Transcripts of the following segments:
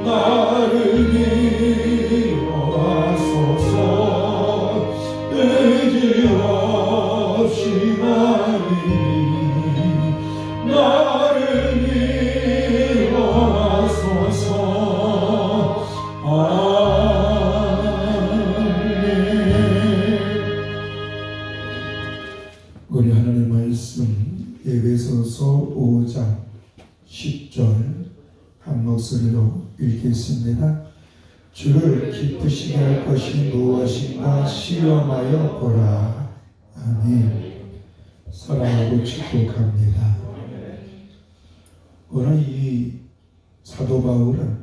나를 인도하소서. 의지 없이 나를 인도하소서. 우리 하나님의 말씀 에베소서 5장 10절 한 목소리로 읽겠습니다. 주를 기쁘시게 할 것이 무엇인가 시험하여 보라. 아멘. 사랑하고 축복합니다. 오늘 이 사도 바울은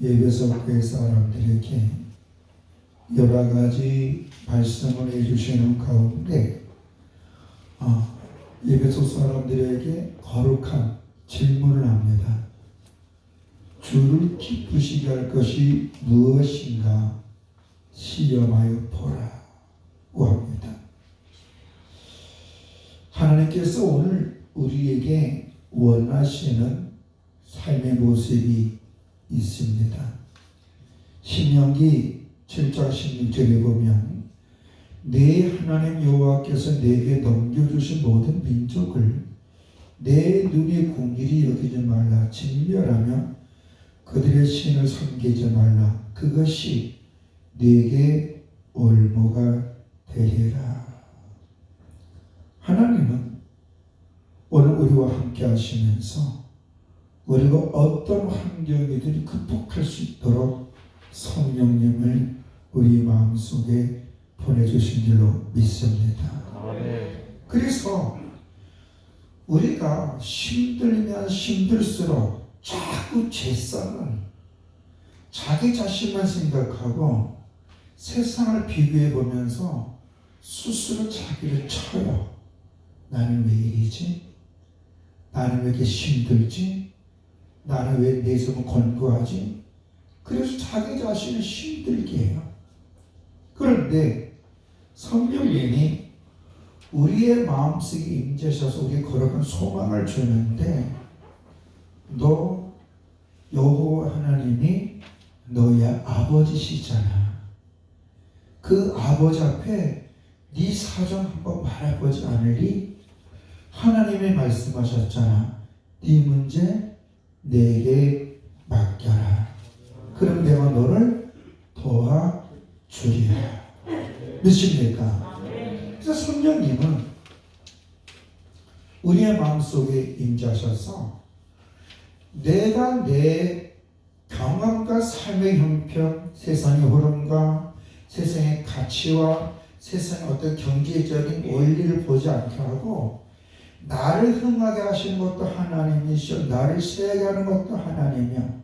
에베소 교회 사람들에게 여러 가지 말씀을 해주시는 가운데 에베소 사람들에게 거룩한 질문을 합니다. 주를 기쁘시게 할 것이 무엇인가 시험하여 보라고 합니다. 하나님께서 오늘 우리에게 원하시는 삶의 모습이 있습니다. 신명기 7장 16절에 보면 내 하나님 여호와께서 내게 넘겨주신 모든 민족을 내 눈에 공길이 여기지 말라. 진멸하며 그들의 신을 섬기지 말라. 그것이 내게 올무가 되리라. 하나님은 오늘 우리와 함께 하시면서 우리가 어떤 환경이든 극복할 수 있도록 성령님을 우리 마음속에 보내주신 줄로 믿습니다. 그래서 우리가 힘들면 힘들수록 자꾸 죄성은 자기 자신만 생각하고 세상을 비교해 보면서 스스로 자기를 쳐요. 나는 왜 이러지? 나는 왜 이렇게 힘들지? 나는 왜 내 속은 권고하지? 그래서 자기 자신을 힘들게 해요. 그런데 성령님이 우리의 마음속에 임재하셔서 우리의 거룩한 소망을 주는데 너 여호와 하나님이 너의 아버지시잖아. 그 아버지 앞에 네 사정 한번 바라보지 않으리? 하나님이 말씀하셨잖아. 네 문제 내게 맡겨라. 그럼 내가 너를 도와주리라. 믿습니까? 그래서 성령님은 우리의 마음속에 임재하셔서 내가 내 경험과 삶의 형편, 세상의 흐름과 세상의 가치와 세상의 어떤 경제적인 원리를 보지 않게 하고 나를 흥하게 하시는 것도 하나님이시오. 나를 세게 하는 것도 하나님이요.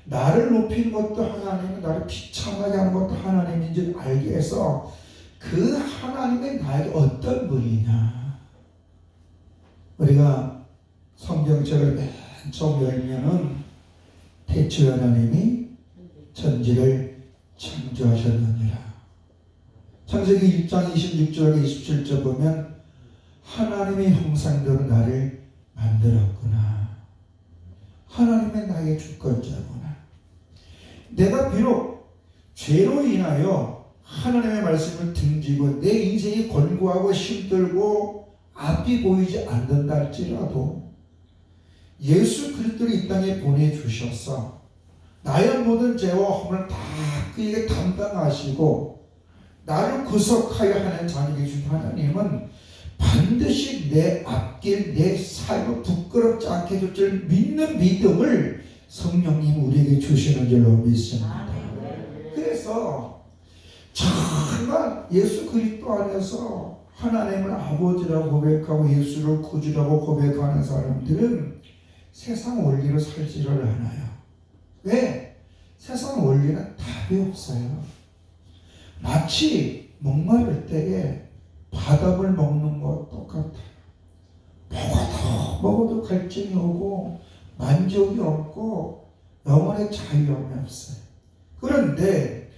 나를 높이는 것도 하나님이요. 나를 비참하게 하는 것도 하나님인 줄 알게 해서 그 하나님의 나에게 어떤 분이냐. 우리가 성경책을 맨 처음 열면은 태초 하나님이 천지를 창조하셨느니라. 창세기 1장 26절과 27절 보면 하나님의 형상대로 나를 만들었구나. 하나님의 나의 주권자구나. 내가 비록 죄로 인하여 하나님의 말씀을 등지고 내 인생이 권고하고 힘들고 앞이 보이지 않는다 할지라도 예수 그리스도를 이 땅에 보내주셔서 나의 모든 죄와 허물을 다 그에게 담당하시고 나를 구속하여 하는 자녀 계신 하나님은 반드시 내 앞길 내 삶을 부끄럽지 않게 해줄 줄 믿는 믿음을 성령님 우리에게 주시는 줄로 믿습니다. 그래서 정말 예수 그리스도 안에서 하나님을 아버지라고 고백하고 예수를 구주라고 고백하는 사람들은 세상 원리로 살지를 않아요. 왜? 세상 원리는 답이 없어요. 마치 목마를 때에 바닷물 먹는 것 똑같아요. 먹어도 갈증이 오고 만족이 없고 영혼의 자유함이 없어요. 그런데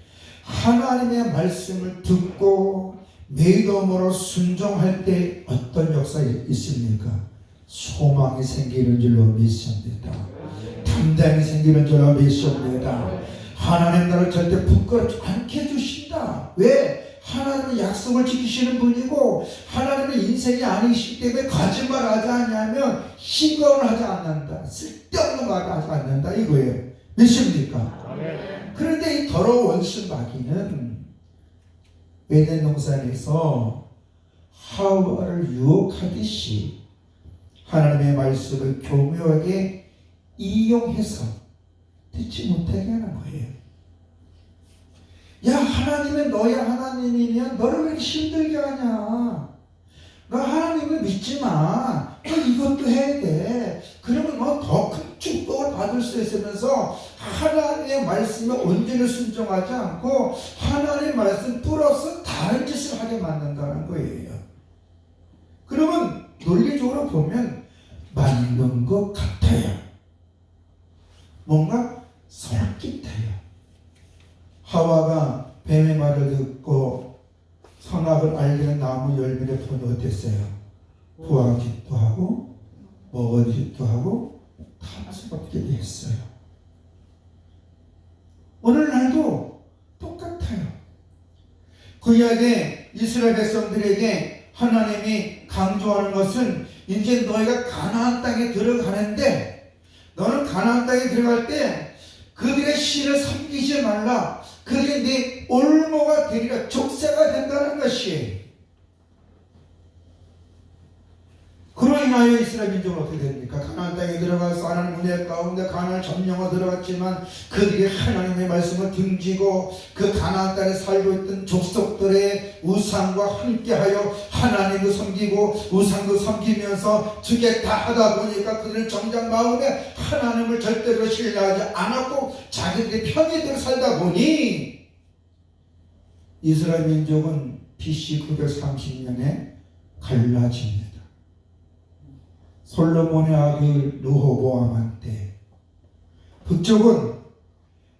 하나님의 말씀을 듣고 믿음으로 순종할 때 어떤 역사가 있습니까? 소망이 생기는 줄로 믿습니다. 담대함이 생기는 줄로 믿습니다. 하나님 나를 절대 부끄럽지 않게 해주신다. 왜? 하나님은 약속을 지키시는 분이고 하나님은 인생이 아니시기 때문에 거짓말하지 않냐면 시건을 하지 않는다. 쓸데없는 말을 하지 않는다 이거예요. 믿습니까? 그런데 이 더러운 원수 마귀는 에덴 동산에서 하와를 유혹하듯이 하나님의 말씀을 교묘하게 이용해서 듣지 못하게 하는 거예요. 야, 하나님은 너의 하나님이면 너를 왜 이렇게 힘들게 하냐? 너 하나님을 믿지 마. 너 이것도 해야 돼. 그러면 너 더 큰 축복을 받을 수 있으면서 하나님의 말씀에 온전히 순종하지 않고 하나님의 말씀 플러스 다른 짓을 하게 만든다는 거예요. 그러면 논리적으로 보면 맞는 것 같아요. 뭔가 솔깃해요. 하와가 뱀의 말을 듣고 선악을 알리는 나무 열매를 보니 어땠어요? 부하기도 하고 먹어지기도 하고 탐스럽기도 했어요. 오늘날도 똑같아요. 구약의 이스라엘 백성들에게 하나님이 강조하는 것은 이제 너희가 가나안 땅에 들어가는데 너는 가나안 땅에 들어갈 때 그들의 신을 섬기지 말라. 그들이 네 올모가 되리라. 족쇄가 된다는 것이. 그로 인하여 이스라엘 민족은 어떻게 됩니까? 가나안 땅에 들어가서 하나님 은혜 가운데 가나안을 점령하고 들어갔지만 그들이 하나님의 말씀을 등지고 그 가나안 땅에 살고 있던 족속들의 우상과 함께하여 하나님도 섬기고 우상도 섬기면서 두개 다 하다 보니까 그들은 정작 마음에 하나님을 절대로 신뢰하지 않았고 자기들이 편의대로 살다 보니 이스라엘 민족은 BC 930년에 갈라집니다. 솔로몬의 아들 르호보암한테. 북쪽은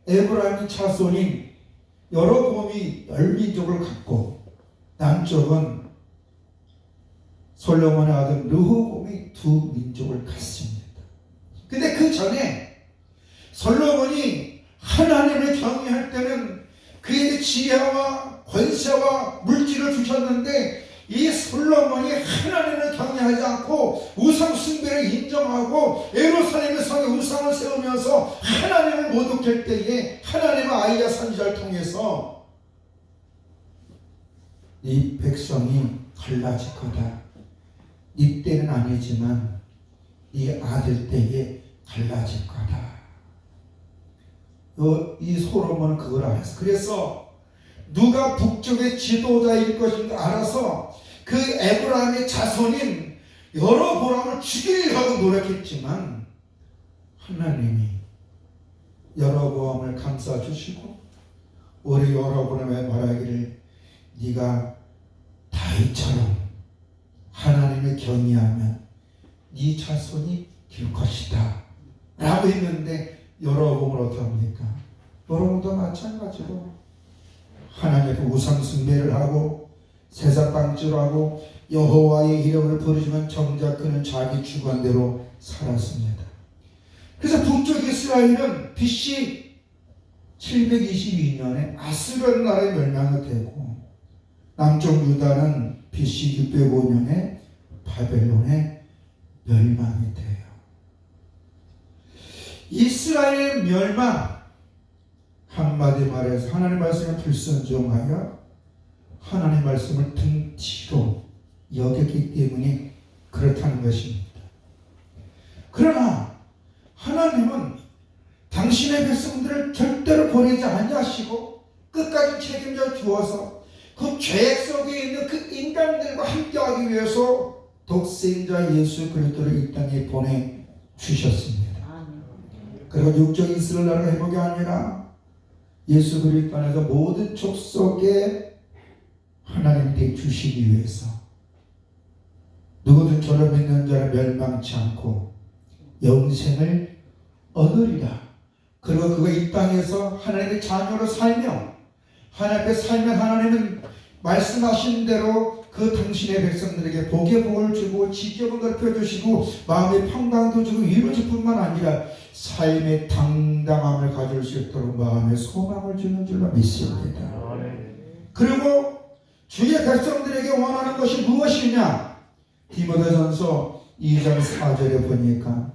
에브라임 차손인 여로보암이 10민족을 갖고 남쪽은 솔로몬의 아들 르호보암이 2민족을 갖습니다. 근데 그 전에 솔로몬이 하나님을 경외할 때는 그에게 지혜와 권세와 물질을 주셨는데 이 솔로몬이 하나님을 경외하지 않고 우상 숭배를 인정하고 예루살렘의 성에 우상을 세우면서 하나님을 모독할 때에 하나님의 아이야 선지자를 통해서 이 백성이 갈라질 거다. 네 때는 아니지만 네 아들 때에 갈라질 거다. 이 솔로몬은 그걸 알았어. 그래서 누가 북쪽의 지도자일 것인가 알아서 그 에브라임의 자손인 여로보암을 죽이려고 노력했지만 하나님이 여로보암을 감싸주시고 우리 여로보암에 말하기를 네가 다윗처럼 하나님을 경외하면 네 자손이 될 것이다 라고 했는데 여로보암을 어떻게 합니까? 여로보암도 마찬가지로 하나님의 우상 숭배를 하고 세상방주를 하고 여호와의 이름을 부르지만 정작 그는 자기 주관대로 살았습니다. 그래서 북쪽 이스라엘은 BC 722년에 아수르 나라에 멸망이 되고 남쪽 유다는 BC 605년에 바벨론에 멸망이 돼요. 이스라엘 멸망, 한마디 말해서 하나님 말씀에 불순종하여 하나님 말씀을 등치로 여겼기 때문에 그렇다는 것입니다. 그러나 하나님은 당신의 백성들을 절대로 버리지 아니하시고 끝까지 책임져 주어서 그 죄 속에 있는 그 인간들과 함께하기 위해서 독생자 예수 그리스도를 이 땅에 보내주셨습니다. 그리고 육적 이스라엘 나라가 회복이 아니라 예수 그리스도 안에서 모든 족속에 하나님께 주시기 위해서 누구든 저를 믿는 자를 멸망치 않고 영생을 얻으리라. 그리고 그가 이 땅에서 하나님의 자녀로 살며 하나님 앞에 살면 하나님은 말씀하신 대로 그 당신의 백성들에게 복의 복을 주고 지경을 넓혀주시고 마음의 평강도 주고 위로줄 뿐만 아니라 삶의 당당함을 가질 수 있도록 마음의 소망을 주는 줄로 믿습니다. 그리고 주의 백성들에게 원하는 것이 무엇이냐? 디모데전서 2장 4절에 보니까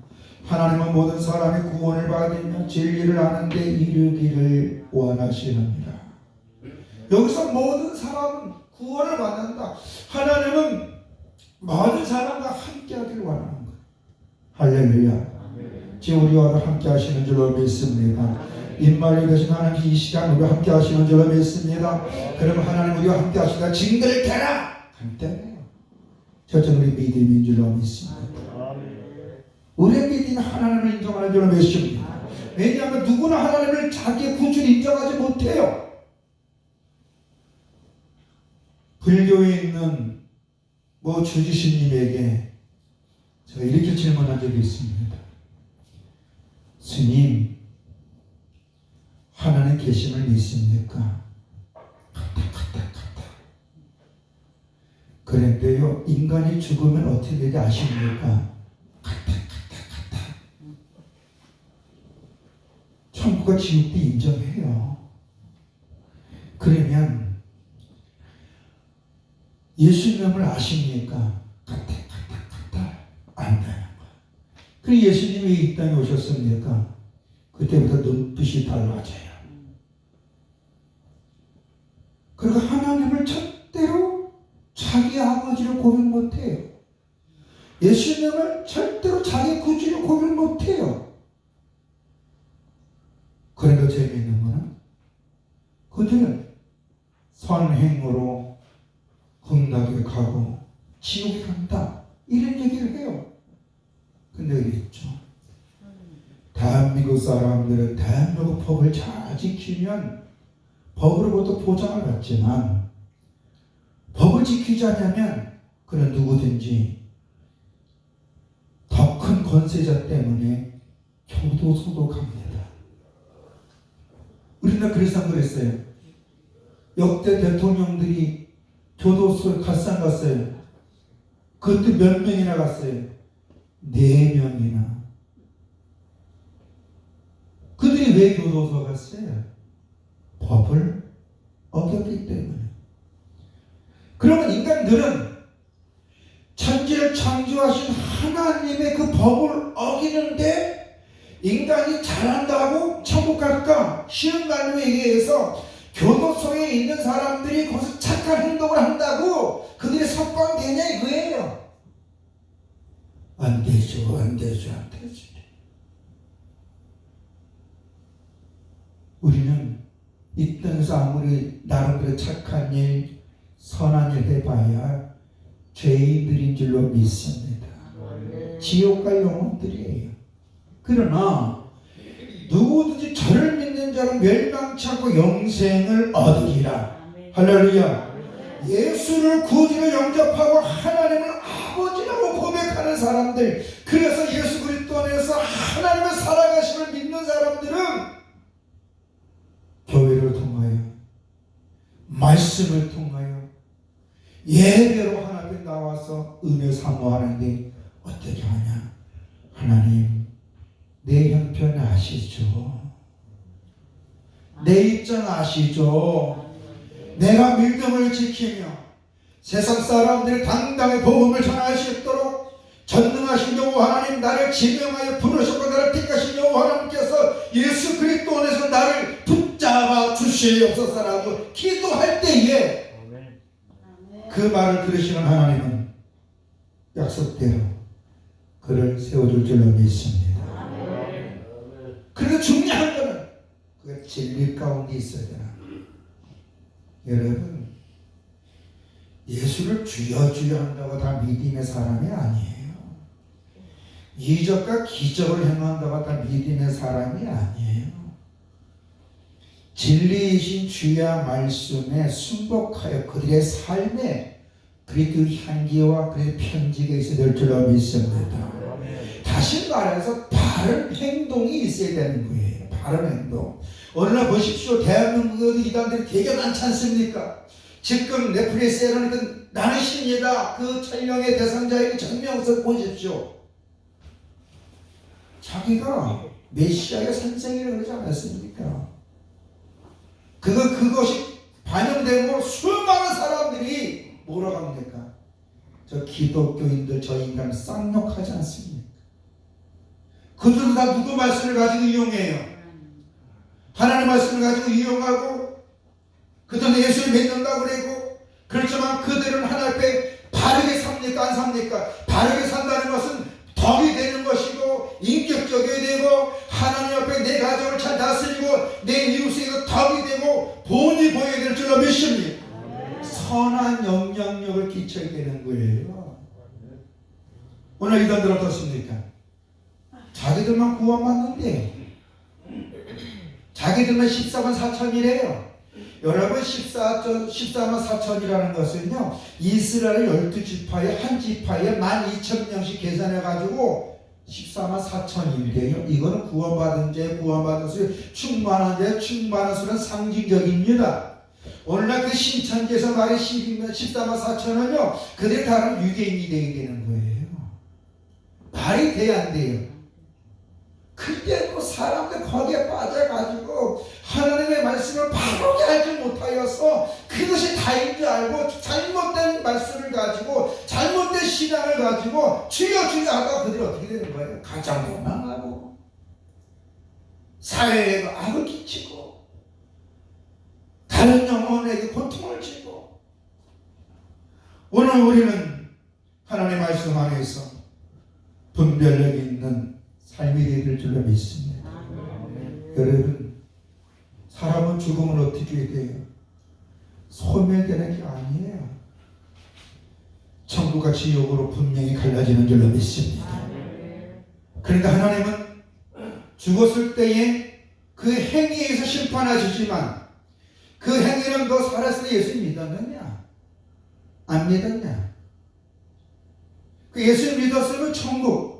하나님은 모든 사람이 구원을 받으며 진리를 아는 데 이르기를 원하시느니라. 여기서 모든 사람은 구원을 받는다. 하나님은 모든 사람과 함께하기를 원하는 거예요. 할렐루야. 지금 우리와 함께 하시는 줄로 믿습니다. 임마에 계신 하나님 이 시간 우리와 함께 하시는 줄로 믿습니다. 그럼 하나님 우리와 함께 하시다 징들을 대라 한때네요. 저는 우리 믿음인 줄로 믿습니다. 우리의 믿음은 하나님을 인정하는 줄로 믿습니다. 왜냐하면 누구나 하나님을 자기의 구주를 인정하지 못해요. 불교에 있는 주지스님에게 제가 이렇게 질문한 적이 있습니다. 스님, 하나님 계심을 믿습니까? 갔다. 그런데요, 인간이 죽으면 어떻게 되지 아십니까? 갔다. 천국과 지옥도 인정해요. 그러면 예수님을 아십니까? 갔다. 안다는 거야. 그 예수님이 이 땅에 오셨습니까? 그때부터 눈빛이 달라져요. 그리고 하나님을 절대로 자기 아버지를 고백 못해요. 예수님을 절대로 자기 구주를 고백 못해요. 그래도 재미있는 거는 그들은 선행으로 흥락에 가고 지옥에 간다 이런 얘기를 해요. 근데 그랬죠. 대한민국 사람들은 대한민국 법을 잘 지키면 법으로부터 보장을 받지만 법을 지키지 않으면 그는 누구든지 더 큰 권세자 때문에 교도소도 갑니다. 우리나라 그래서 그랬어요. 역대 대통령들이 교도소에 갓산 갔어요. 그것도 몇 명이나 갔어요? 4명이나. 그들이 왜 교도소 갔어요? 법을 어겼기 때문에. 그러면 인간들은 천지를 창조하신 하나님의 그 법을 어기는데 인간이 잘한다고 천국 갈까? 쉬운 말로 얘기해서 교도소에 있는 사람들이 거기서 착한 행동을 한다고 그들이 석방되냐 이거예요. 안 되죠. 우리는 이 땅에서 아무리 나름대로 착한 일, 선한 일 해봐야 죄인들인 줄로 믿습니다. 지옥 갈 영혼들이에요. 그러나 누구든지 저를 믿는 자는 멸망치 않고 영생을 얻으리라. 할렐루야. 예수를 구주로 영접하고 하나님을 아버지라고 고백하는 사람들, 그래서 예수 그리스도 안에서 하나님의 살아가심을 믿는 사람들은 교회를 통하여 말씀을 통하여 예배로 하나님 나와서 은혜 사모하는데 어떻게 하냐? 하나님 내 형편 아시죠? 내 입장 아시죠? 내가 믿음을 지키며 세상 사람들이 당당히 복음을 전할 수 있도록 전능하신 여호와 하나님 나를 지명하여 부르셨고 나를 택하신 여호와 하나님께서 예수 그리스도 안에서 나를 붙잡아 주시옵소서라고 기도할 때에 그 말을 들으시는 하나님은 약속대로 그를 세워줄 줄로 믿습니다. 그리고 중요한 것은 그 진리 가운데 있어야 되나. 여러분, 예수를 주여 한다고 다 믿음의 사람이 아니에요. 이적과 기적을 행한다고 다 믿음의 사람이 아니에요. 진리이신 주의 말씀에 순복하여 그들의 삶에 그리스도 향기와 그의 편지가 있어야 될 줄로 믿습니다. 다시 말해서 바른 행동이 있어야 되는 거예요. 바른 행동. 오늘날 보십시오. 대한민국의 이단들이 되게 많지 않습니까? 지금 넷플릭스에 나오는 나는 신이다 그 촬영의 대상자에게 정명서 보십시오. 자기가 메시아의 선생이라고 그러지 않았습니까? 그것이 반영되고 수많은 사람들이 뭐라고 합니까? 저 기독교인들 저 인간 쌍욕하지 않습니까? 그들도 다 누구 말씀을 가지고 이용해요? 하나님 말씀을 가지고 이용하고 그들은 예수를 믿는다고 그러고 그렇지만 그들은 하나님 앞에 바르게 삽니까? 안 삽니까? 바르게 산다는 것은 덕이 되는 것이고 인격적이 되고 하나님 앞에 내 가정을 잘 다스리고 내 이웃에게 덕이 되고 본이 보여야 될 줄로 믿습니다. 선한 영향력을 끼쳐야 되는 거예요. 오늘 이단들 어떻습니까? 자기들만 구원받는데 자기들만 14만 4천이래요. 여러분 14만 4천이라는 것은요 이스라엘 12지파의 한 지파에 12,000명씩 계산해가지고 14만 4천인데요 이거는 구원받은 자 구원받은 수 충만한 자 충만한 수는 상징적입니다. 오늘날 그 신천지에서 말이 14만 4천은요 그들이 다른 유대인이 되게 되는 거예요. 말이 돼야 안 돼요. 그때 또 사람들 거기에 빠져가지고 하나님의 말씀을 바르게 알지 못하여서 그것이 다인 줄 알고 잘못된 말씀을 가지고 잘못된 신앙을 가지고 주여 주여 하다가 그들이 어떻게 되는 거예요? 가정도 망하고 사회에도 악을 끼치고 다른 영혼에게 고통을 주고 오늘 우리는 하나님의 말씀 안에서 분별력 있는 삶이 될 줄로 믿습니다. 여러분 사람은 죽으면 어떻게 돼요? 소멸되는 게 아니에요. 천국과 지옥으로 분명히 갈라지는 줄로 믿습니다. 그러니까 하나님은 죽었을 때에 그 행위에서 심판하시지만 그 행위는 너 살았을 때 예수 믿었느냐? 안 믿었냐? 그 예수 믿었으면 천국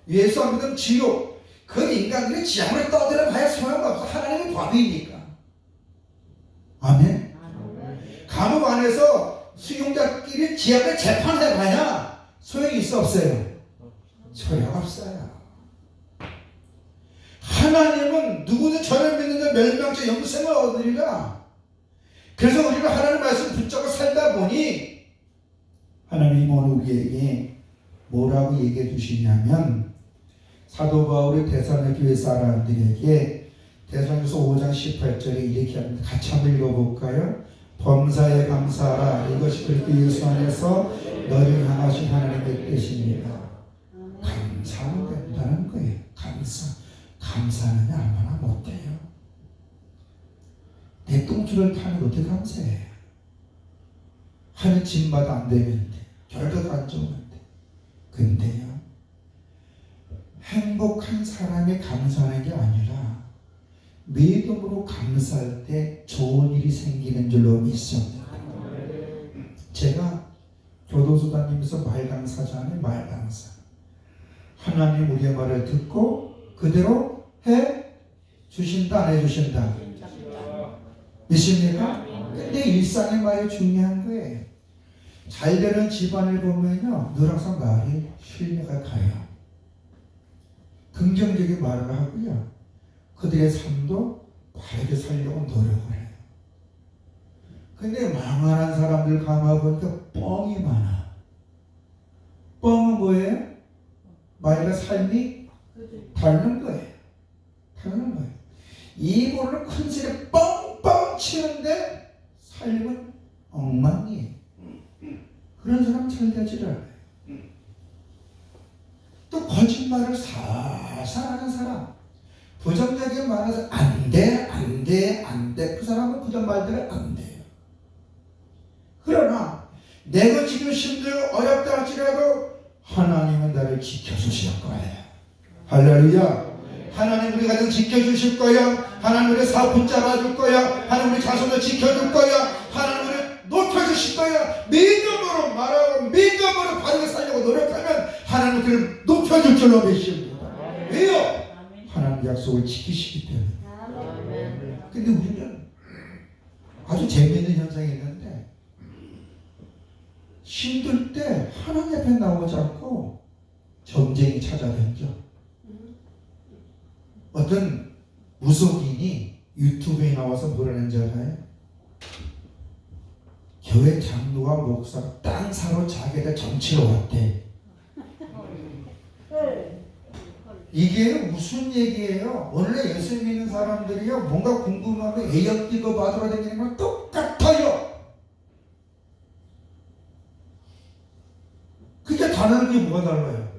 예수 안 믿으면 지옥. 그 인간들이 지향을 떠들어 봐야 소용없어. 하나님의 법이니까. 아멘. 감옥 안에서 수용자끼리 지향을 재판해 봐야 소용이 있어 없어요? 소용없어요. 하나님은 누구든 저를 믿는 자 멸망자 영생을 얻으리라. 그래서 우리가 하나님 말씀 붙잡고 살다 보니 하나님이 오늘 우리에게 뭐라고 얘기해 주시냐면 사도 바울이 데살로니가 교회 사람들에게 데살로니가서 5장 18절에 이렇게 합니다. 같이 한번 읽어볼까요? 범사에 감사하라. 이것이 그리스도 예수 안에서 너를 향하신 하나님의 뜻입니다. 감사하면 된다는 거예요. 감사하느냐 얼마나 못해요. 내 똥줄을 타는 어떻게 감사해? 하는 짐마다 안 되면 돼. 결과가 안 좋으면 돼. 근데요 행복한 사람이 감사하는 게 아니라 믿음으로 감사할 때 좋은 일이 생기는 줄로 믿습니다. 제가 교도소 다니면서 말강사잖아요. 말강사. 하나님 우리의 말을 듣고 그대로 해 주신다 안 해 주신다? 믿습니까? 근데 일상의 말이 중요한 거예요. 잘 되는 집안을 보면요 늘 항상 말이 신뢰가 가요. 긍정적인 말을 하고요. 그들의 삶도 바르게 살려고 노력을 해요. 근데 망한한 사람들 가만보니까 뻥이 많아. 뻥은 뭐예요? 말과 삶이 다른 거예요. 다른 거예요. 입으로 큰 소리 뻥뻥 치는데 삶은 엉망이에요. 그런 사람 잘 되질 않아요. 또 거짓말을 살살 하는 사람, 부정적인 말을 안 돼. 그 사람은 그런 말들을 안 돼요. 그러나 내가 지금 힘들고 어렵다 할지라도 하나님은 나를 지켜주실 거예요. 할렐루야. 하나님 우리 가정 지켜주실 거야. 하나님 우리 사업 붙잡아줄 거야. 하나님 우리 자손을 지켜줄 거야. 하나님 우리 높여주실 거야. 믿음으로 말하고 믿음으로 바르게 살려고 노력하면 하나님 그를 높여줄 줄로 믿습니다. 왜요? 하나님 약속을 지키시기 때문에. 근데 우리는 아주 재미있는 현상이 있는데 힘들 때 하나님 앞에 나오지 않고 점쟁이 찾아다니죠. 어떤 무속인이 유튜브에 나와서 뭐라는지 알아요? 교회 장로와 목사가 땅 사러 자기들 정치로 왔대. 이게 무슨 얘기예요? 원래 예수 믿는 사람들이요, 뭔가 궁금하고 애역기도 받으러 다니는 건 똑같아요. 그게 다른 게 뭐가 달라요?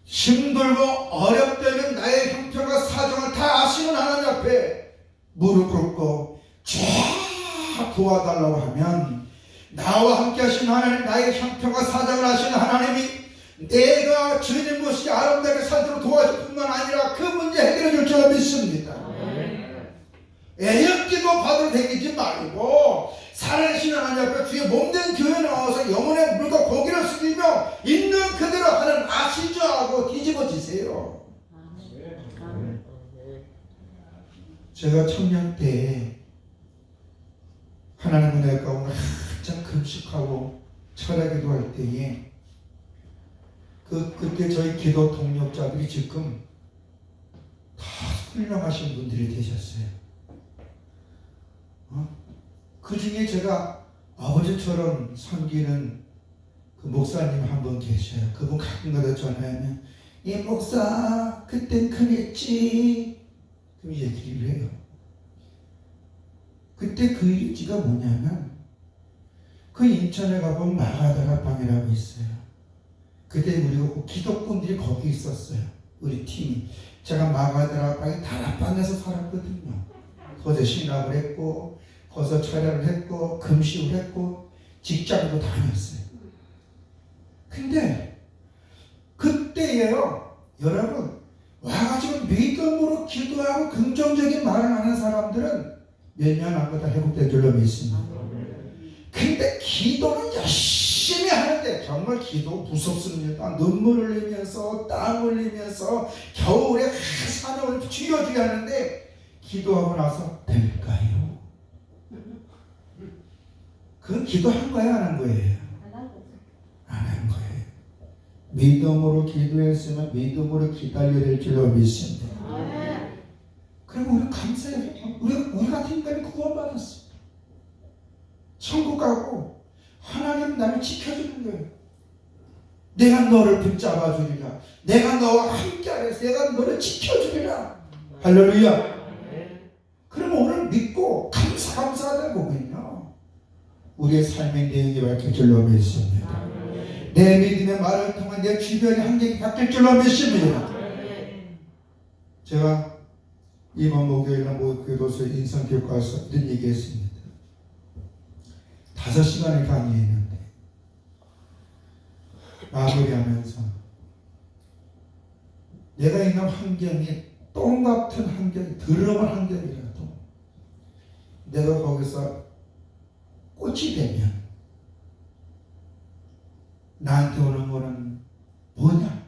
힘들고 어렵다면 나의 형편과 사정을 다 아시는 하나님 앞에 무릎 꿇고 쫙 도와달라고 하면, 나와 함께 하신 하나님, 나의 형편과 사정을 아시는 하나님이 내가 주님 것이 아름답게 살도록 도와줄 뿐만 아니라 그 문제 해결해 줄 줄 믿습니다. 애역기도 받으러 다니지 말고 살아계신 하나님 앞에 주의 몸된 교회 나와서 영혼의 물과 고기를 숙이며 있는 그대로 하는 아시죠 하고 뒤집어지세요. 제가 청년 때 하나님 은혜 가운데 한참 금식하고 철야기도 할 때에 그때 저희 기도 동력자들이 지금 다 훌륭하신 분들이 되셨어요. 그 중에 제가 아버지처럼 섬기는 그 목사님 한 분 계셔요. 그분 가끔가다 전화하면, 이 목사 그땐 그랬지, 그럼 얘기를 해요. 그때 그 일지가 뭐냐면, 그 인천에 가보면 마가다락방이라고 있어요. 그때 우리 기독군들이 거기 있었어요. 우리 팀이. 제가 마가다락방에 다락방에서 살았거든요. 거기서 신학을 했고, 거기서 철야를 했고, 금식을 했고, 직장도 다녔어요. 근데 그때예요, 여러분, 와가지고 믿음으로 기도하고 긍정적인 말을 하는 사람들은 몇 년 안 가다 회복될 줄로 믿습니다. 근데 기도는 열심히 하는데, 정말 기도 무섭습니다. 눈물 흘리면서 땀 흘리면서 겨울에 산을 쥐어주게 하는데, 기도하고 나서 될까요? 그건 기도한 거예요, 안 한 거예요? 안 한 거예요. 믿음으로 기도했으면 믿음으로 기다려야 될 줄로 믿습니다. 그리고 우리는 감사해요. 우리 같은 인간이 구원받았어. 천국 가고 하나님 나를 지켜주는 거예요. 내가 너를 붙잡아 주리라. 내가 너와 함께하여서 내가 너를 지켜주리라. 할렐루야. 그러면 오늘 믿고 감사하다 보면요, 우리의 삶의 내용이 밝힐 줄로 믿습니다. 내 믿음의 말을 통한 내 주변의 환경이 바뀔 줄로 믿습니다. 제가 이번 목요일날 교도소 인성교육과에서 이런 얘기했습니다. 5시간을 강의했는데 마무리하면서 내가 있는 환경이 똥 같은 환경, 더러운 환경이라도 내가 거기서 꽃이 되면 나한테 오는 거는 뭐냐?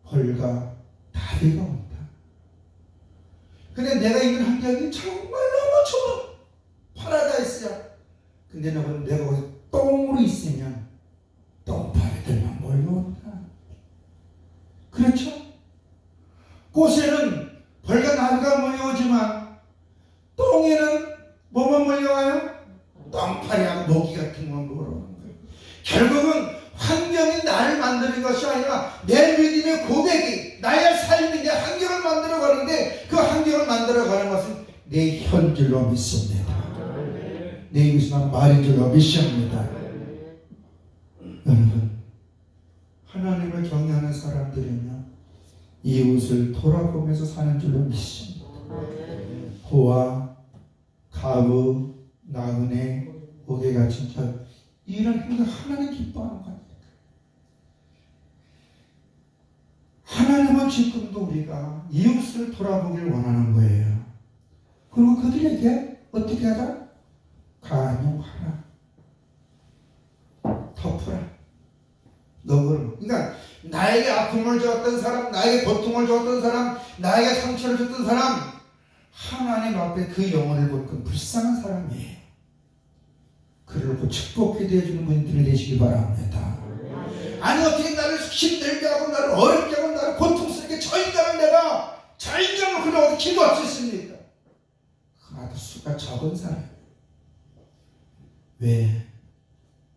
벌과 다리가 온다. 근데 내가 있는 환경이 정말 너무 좋아. 파라다이스야. 근데 내가 거기 똥으로 있으면 똥파리들만 몰려온다. 그렇죠? 꽃에는 벌과 나비가 몰려오지만 똥에는 뭐만 몰려와요? 똥파리하고 모기 같은 건 몰려오는 거예요. 결국은 환경이 나를 만드는 것이 아니라 내 믿음의 고백이 나의 삶이 내 환경을 만들어가는데, 그 환경을 만들어가는 것은 내 혀줄로 믿습니다. 내 입에서 말인 줄로 믿습니다. 여러분, 하나님을 경외하는 사람들은요, 이웃을 돌아보면서 사는 줄로 믿습니다. 호와 가부 나그네 옥에같이 이런 행동 하나님 기뻐하는 거예요. 하나님은 지금도 우리가 이웃을 돌아보길 원하는 거예요. 그리고 그들에게 어떻게 하자? 간용하라. 덮으라. 그러니까 나에게 아픔을 줬던 사람, 나에게 고통을 줬던 사람, 나에게 상처를 줬던 사람, 하나님 앞에 그 영혼을 볼 건 불쌍한 사람이에요. 그러고 축복해 주는 분들이 되시기 바랍니다. 아니 어떻게 나를 힘들게 하고 나를 어렵게 하고 나를 고통스럽게 저 인간을 내가 저 인간을 그러고 기도할 수 있습니까? 아주 수가 적은 사람. 왜?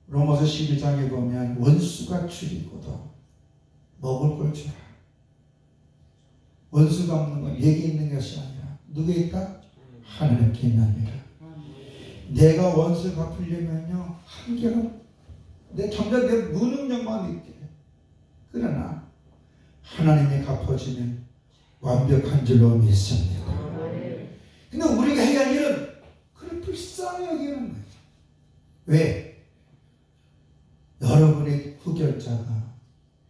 로마서 12장에 보면 원수가 줄이고도 먹을 걸 주라. 원수가 없는 건 내게 있는 것이 아니라 누구에 있다? 하나님께 있답니다. 내가 원수 갚으려면요 한계가 내 점점 내 무능력만 있게. 그러나 하나님이 갚아주면 완벽한 줄로 믿습니다. 근데 우리가 해야 할 일은 그걸 불쌍히 여기는 거예요. 왜? 여러분의 후결자가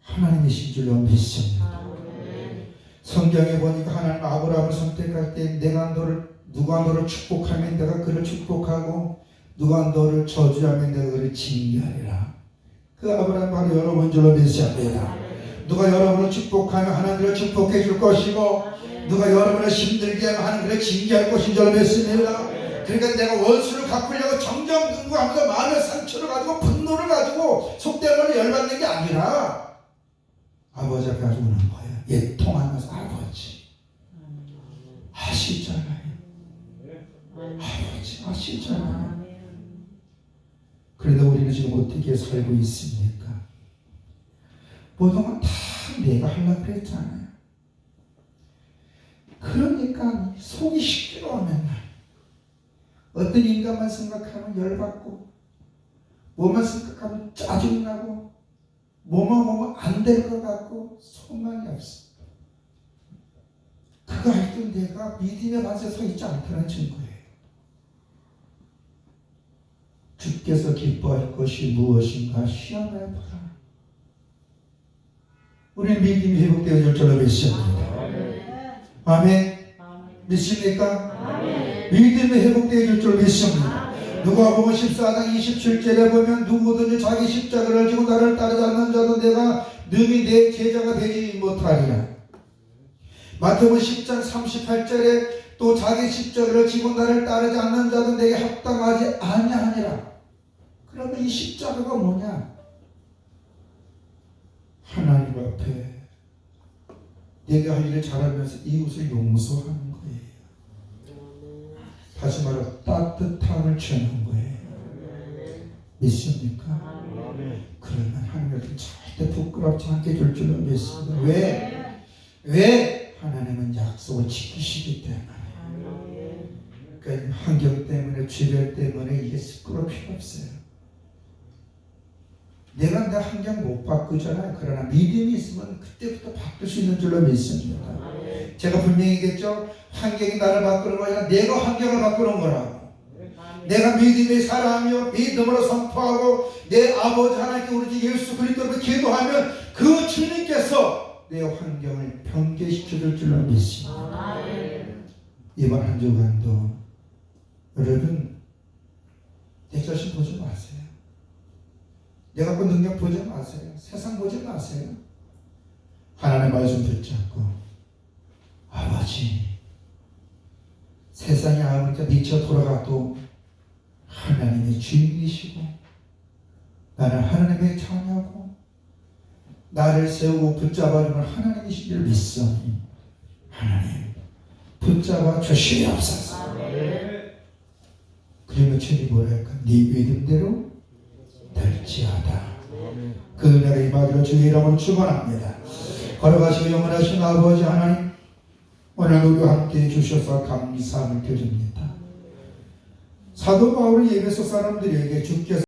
하나님이신 줄로 믿습니다. 성경에 보니까 하나님 아브라함을 선택할 때 누가 너를 축복하면 내가 그를 축복하고 누가 너를 저주하면 내가 그를 징계하리라. 그 아브라함 바로 여러분 줄로 믿습니다. 누가 여러분을 축복하면 하나님을 축복해 줄 것이고 누가 여러분을 힘들게 하면 하나님을 징계할 것인 줄로 믿습니다. 그러니까 내가 원수를 갚으려고 정정 근거하면서 마음의 상처를 가지고 분노를 가지고 속된 말로 열받는 게 아니라 아버지가 가지고 오는 거예요. 예통하면서 아버지 아시잖아요. 아버지 아시잖아요. 그래도 우리는 지금 어떻게 살고 있습니까? 보통은 다 내가 하려고 그랬잖아요. 그러니까 속이 시끄러워 맨날. 어떤 인간만 생각하면 열받고 뭐만 생각하면 짜증나고 뭐만 안 될 것 같고 소망이 없어. 그거 할 때 내가 믿음의 밭에 서 있지 않다는 증거예요. 주께서 기뻐할 것이 무엇인가 시험해보라. 우리는 믿음이 회복되어질 줄로 믿습니다. 아멘. 믿습니까? 믿음이 회복되어질 줄 믿습니다. 누가복음 14장 27절에 보면 누구든지 자기 십자가를 지고 나를 따르지 않는 자도 내가 능히 내 제자가 되지 못하리라. 마태복음 10장 38절에 또 자기 십자가를 지고 나를 따르지 않는 자도 내게 합당하지 아니하니라. 그러면 이 십자가가 뭐냐? 하나님 앞에 내가 할 일을 잘하면서 이웃을 용서하는 거예요. 다시 말해 따뜻함을 주는 거예요. 믿습니까? 그러면 하나님은 절대 부끄럽지 않게 줄 줄로 믿습니다. 왜? 하나님은 약속을 지키시기 때문에. 그러니까 환경 때문에 주변 때문에 이게 시끄러울 필요 없어요. 내가 내 환경 못 바꾸잖아요. 그러나 믿음이 있으면 그때부터 바꿀 수 있는 줄로 믿습니다. 제가 분명히 얘기했죠. 환경이 나를 바꾸는 거 아니라 내가 환경을 바꾸는 거라고. 내가 믿음의 사람이요 믿음으로 선포하고 내 아버지 하나님께 우리 주 예수 그리스도로 기도하면 그 주님께서 내 환경을 변개시켜 줄 줄로 믿습니다. 이번 한 주간도 여러분 내 자신 보지 마세요. 내가 그 능력 보지 마세요. 세상 보지 마세요. 하나님의 말씀 붙잡고 아버지 세상이 아버지가 미쳐 돌아가도 하나님의 주인이시고 나는 하나님의 자녀고 나를 세우고 붙잡아주는 하나님이신 줄 믿사오니 하나님 붙잡아 주시옵소서. 그러면 주님이 뭐랄까? 네 믿음대로 될지어다. 그 은혜를 임하기를 주의 이름으로 축원합니다. 걸어가시고 영원하신 아버지 하나님, 오늘 우리와 함께 해주셔서 감사함을 드립니다. 사도 바울은 에베소 사람들에게 주께서